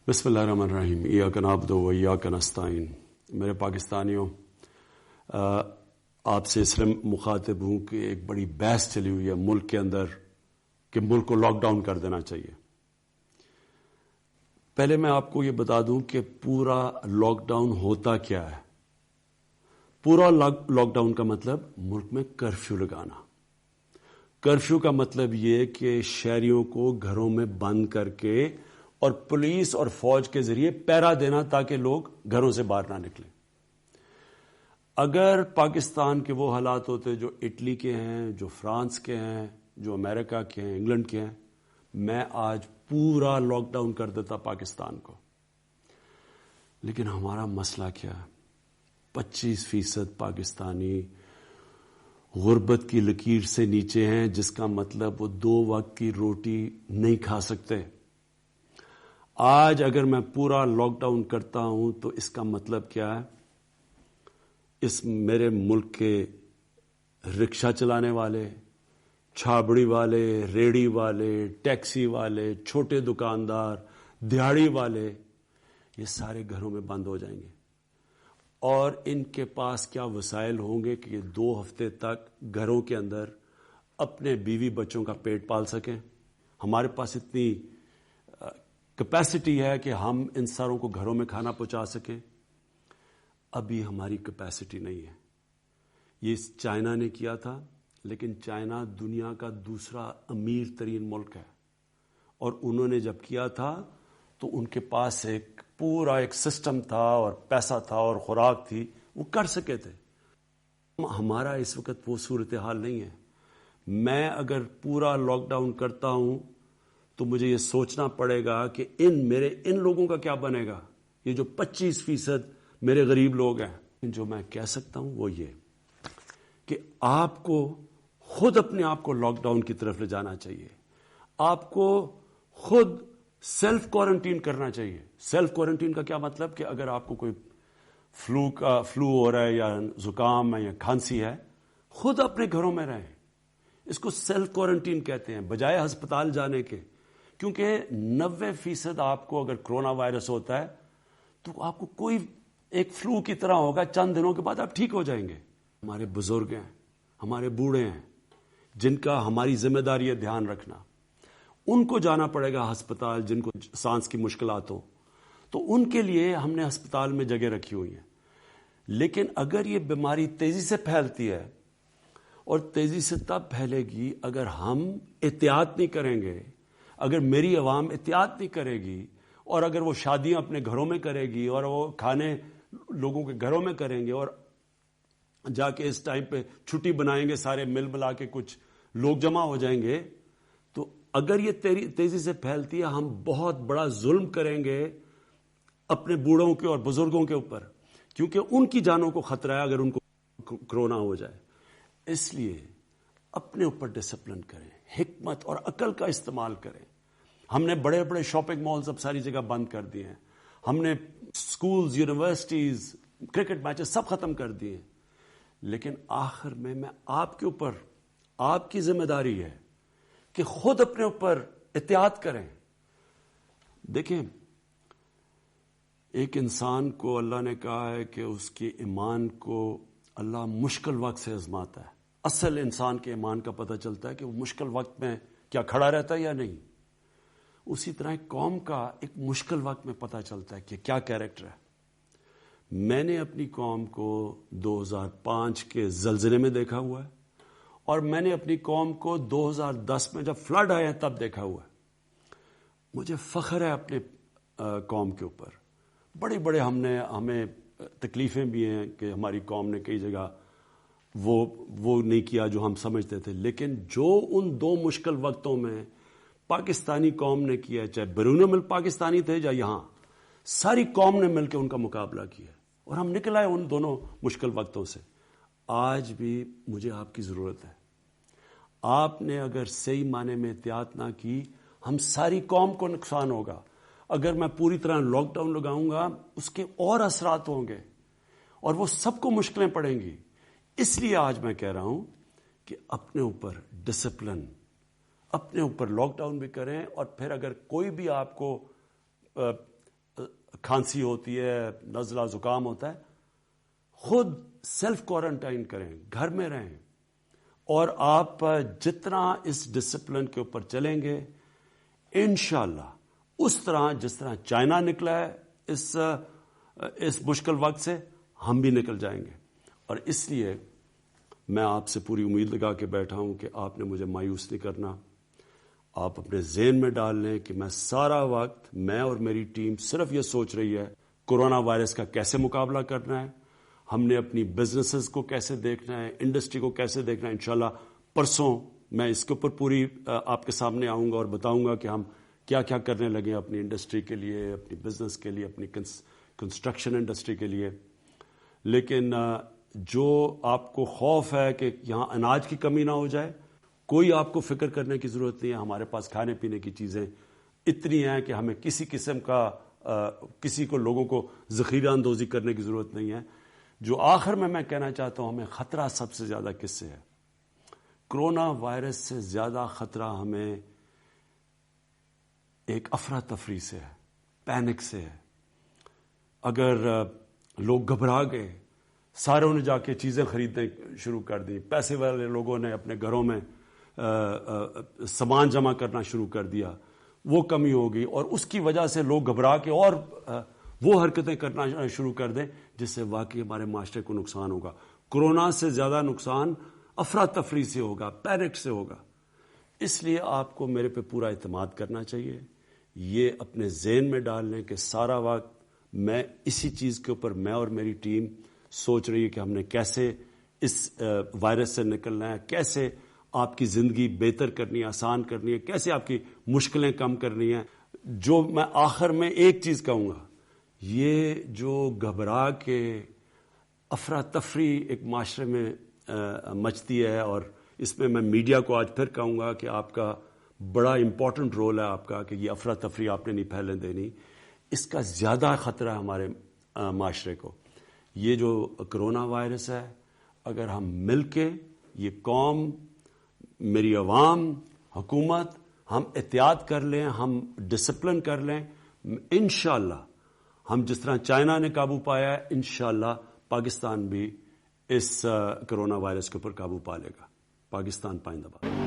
بسم اللہ الرحمن الرحیم ایاک نعبد و ایاک نستعین. میرے پاکستانیوں، آپ سے اس لیے مخاطب ہوں کہ ایک بڑی بحث چلی ہوئی ہے ملک کے اندر کہ ملک کو لاک ڈاؤن کر دینا چاہیے. پہلے میں آپ کو یہ بتا دوں کہ پورا لاک ڈاؤن ہوتا کیا ہے. پورا لاک ڈاؤن کا مطلب ملک میں کرفیو لگانا. کرفیو کا مطلب یہ کہ شہریوں کو گھروں میں بند کر کے اور پولیس اور فوج کے ذریعے پہرا دینا تاکہ لوگ گھروں سے باہر نہ نکلیں. اگر پاکستان کے وہ حالات ہوتے جو اٹلی کے ہیں، جو فرانس کے ہیں، جو امریکہ کے ہیں، انگلینڈ کے ہیں، میں آج پورا لاک ڈاؤن کر دیتا پاکستان کو. لیکن ہمارا مسئلہ کیا ہے؟ 25% پاکستانی غربت کی لکیر سے نیچے ہیں، جس کا مطلب وہ 2 وقت کی روٹی نہیں کھا سکتے. آج اگر میں پورا لاک ڈاؤن کرتا ہوں تو اس کا مطلب کیا ہے؟ اس میرے ملک کے رکشہ چلانے والے، چھابڑی والے، ریڑی والے، ٹیکسی والے، چھوٹے دکاندار، دیہڑی والے، یہ سارے گھروں میں بند ہو جائیں گے. اور ان کے پاس کیا وسائل ہوں گے کہ یہ 2 ہفتے تک گھروں کے اندر اپنے بیوی بچوں کا پیٹ پال سکیں؟ ہمارے پاس اتنی کیپیسٹی ہے کہ ہم ان ساروں کو گھروں میں کھانا پہنچا سکیں؟ ابھی ہماری کیپیسٹی نہیں ہے. یہ چائنا نے کیا تھا، لیکن چائنا دنیا کا دوسرا امیر ترین ملک ہے، اور انہوں نے جب کیا تھا تو ان کے پاس ایک پورا سسٹم تھا اور پیسہ تھا اور خوراک تھی، وہ کر سکے تھے. ہمارا اس وقت وہ صورتحال نہیں ہے. میں اگر پورا لاک ڈاؤن کرتا ہوں تو مجھے یہ سوچنا پڑے گا کہ ان لوگوں کا کیا بنے گا، یہ جو 25% میرے غریب لوگ ہیں. جو میں کہہ سکتا ہوں وہ یہ کہ آپ کو خود اپنے آپ کو لاک ڈاؤن کی طرف لے جانا چاہیے. آپ کو خود سیلف کوارنٹین کرنا چاہیے. سیلف کوارنٹین کا کیا مطلب کہ اگر آپ کو کوئی فلو ہو رہا ہے یا زکام ہے یا کھانسی ہے، خود اپنے گھروں میں رہیں. اس کو سیلف کوارنٹین کہتے ہیں، بجائے ہسپتال جانے کے. کیونکہ 90% آپ کو اگر کرونا وائرس ہوتا ہے تو آپ کو کوئی ایک فلو کی طرح ہوگا، چند دنوں کے بعد آپ ٹھیک ہو جائیں گے. ہمارے بزرگ ہیں، ہمارے بوڑھے ہیں، جن کا ہماری ذمہ داری ہے دھیان رکھنا. ان کو جانا پڑے گا ہسپتال، جن کو سانس کی مشکلات ہو، تو ان کے لیے ہم نے ہسپتال میں جگہ رکھی ہوئی ہیں. لیکن اگر یہ بیماری تیزی سے پھیلتی ہے، اور تیزی سے تب پھیلے گی اگر ہم احتیاط نہیں کریں گے، اگر میری عوام احتیاط نہیں کرے گی، اور اگر وہ شادیاں اپنے گھروں میں کرے گی اور وہ کھانے لوگوں کے گھروں میں کریں گے، اور جا کے اس ٹائم پہ چھٹی بنائیں گے، سارے مل ملا کے کچھ لوگ جمع ہو جائیں گے، تو اگر یہ تیزی سے پھیلتی ہے ہم بہت بڑا ظلم کریں گے اپنے بوڑھوں کے اور بزرگوں کے اوپر، کیونکہ ان کی جانوں کو خطرہ ہے اگر ان کو کرونا ہو جائے. اس لیے اپنے اوپر ڈسپلن کریں، حکمت اور عقل کا استعمال کریں. ہم نے بڑے بڑے شاپنگ مالز اب ساری جگہ بند کر دیے ہیں. ہم نے سکولز، یونیورسٹیز، کرکٹ میچز سب ختم کر دیے. لیکن آخر میں آپ کے اوپر، آپ کی ذمہ داری ہے کہ خود اپنے اوپر احتیاط کریں. دیکھیں، ایک انسان کو اللہ نے کہا ہے کہ اس کے ایمان کو اللہ مشکل وقت سے آزماتا ہے. اصل انسان کے ایمان کا پتہ چلتا ہے کہ وہ مشکل وقت میں کیا کھڑا رہتا ہے یا نہیں. اسی طرح ایک قوم کا ایک مشکل وقت میں پتہ چلتا ہے کہ کیا کیریکٹر ہے. میں نے اپنی قوم کو 2005 کے زلزلے میں دیکھا ہوا ہے، اور میں نے اپنی قوم کو 2010 میں جب فلڈ آئے ہیں تب دیکھا ہوا ہے. مجھے فخر ہے اپنے قوم کے اوپر. بڑے ہمیں تکلیفیں بھی ہیں کہ ہماری قوم نے کئی جگہ وہ نہیں کیا جو ہم سمجھتے تھے. لیکن جو ان 2 مشکل وقتوں میں پاکستانی قوم نے کیا، چاہے بیرون ملک پاکستانی تھے یا یہاں، ساری قوم نے مل کے ان کا مقابلہ کیا اور ہم نکل آئے ان دونوں مشکل وقتوں سے. آج بھی مجھے آپ کی ضرورت ہے. آپ نے اگر صحیح معنی میں احتیاط نہ کی، ہم ساری قوم کو نقصان ہوگا. اگر میں پوری طرح لاک ڈاؤن لگاؤں گا، اس کے اور اثرات ہوں گے اور وہ سب کو مشکلیں پڑیں گی. اس لیے آج میں کہہ رہا ہوں کہ اپنے اوپر ڈسپلن، اپنے اوپر لاک ڈاؤن بھی کریں. اور پھر اگر کوئی بھی آپ کو کھانسی ہوتی ہے، نزلہ زکام ہوتا ہے، خود سیلف کوارنٹائن کریں، گھر میں رہیں، اور آپ جتنا اس ڈسپلن کے اوپر چلیں گے انشاءاللہ اس طرح جس طرح چائنا نکلا ہے اس مشکل وقت سے، ہم بھی نکل جائیں گے. اور اس لیے میں آپ سے پوری امید لگا کے بیٹھا ہوں کہ آپ نے مجھے مایوس نہیں کرنا. آپ اپنے ذہن میں ڈال لیں کہ میں سارا وقت، میں اور میری ٹیم صرف یہ سوچ رہی ہے کورونا وائرس کا کیسے مقابلہ کرنا ہے، ہم نے اپنی بزنسز کو کیسے دیکھنا ہے، انڈسٹری کو کیسے دیکھنا ہے. انشاءاللہ پرسوں میں اس کے اوپر پوری آپ کے سامنے آؤں گا اور بتاؤں گا کہ ہم کیا کیا کرنے لگے ہیں اپنی انڈسٹری کے لیے، اپنی بزنس کے لیے، اپنی کنسٹرکشن انڈسٹری کے لیے. لیکن جو آپ کو خوف ہے کہ یہاں اناج کی کمی نہ ہو جائے، کوئی آپ کو فکر کرنے کی ضرورت نہیں ہے. ہمارے پاس کھانے پینے کی چیزیں اتنی ہیں کہ ہمیں کسی قسم کا کسی کو لوگوں کو ذخیرہ اندوزی کرنے کی ضرورت نہیں ہے. جو آخر میں کہنا چاہتا ہوں، ہمیں خطرہ سب سے زیادہ کس سے ہے؟ کرونا وائرس سے زیادہ خطرہ ہمیں ایک افراتفری سے ہے، پینک سے ہے. اگر لوگ گھبرا گئے، ساروں نے جا کے چیزیں خریدنے شروع کر دی، پیسے والے لوگوں نے اپنے گھروں میں سامان جمع کرنا شروع کر دیا، وہ کمی ہوگی، اور اس کی وجہ سے لوگ گھبرا کے اور وہ حرکتیں کرنا شروع کر دیں جس سے واقعی ہمارے معاشرے کو نقصان ہوگا. کرونا سے زیادہ نقصان افراتفری سے ہوگا، پینک سے ہوگا. اس لیے آپ کو میرے پہ پورا اعتماد کرنا چاہیے. یہ اپنے ذہن میں ڈال لیں کہ سارا وقت میں اسی چیز کے اوپر، میں اور میری ٹیم سوچ رہی ہے کہ ہم نے کیسے اس وائرس سے نکلنا ہے، کیسے آپ کی زندگی بہتر کرنی ہے، آسان کرنی ہے، کیسے آپ کی مشکلیں کم کرنی ہیں. جو میں آخر میں ایک چیز کہوں گا، یہ جو گھبرا کے افراتفری ایک معاشرے میں مچتی ہے، اور اس میں میڈیا کو آج پھر کہوں گا کہ آپ کا بڑا امپورٹنٹ رول ہے آپ کا، کہ یہ افراتفری آپ نے نہیں پھیلنے دینی. اس کا زیادہ خطرہ ہے ہمارے معاشرے کو. یہ جو کرونا وائرس ہے، اگر ہم مل کے، یہ قوم، میری عوام، حکومت، ہم احتیاط کر لیں، ہم ڈسپلن کر لیں، انشاءاللہ ہم جس طرح چائنا نے قابو پایا ہے، انشاءاللہ پاکستان بھی اس کرونا وائرس کے اوپر قابو پا لے گا. پاکستان پائندہ باد.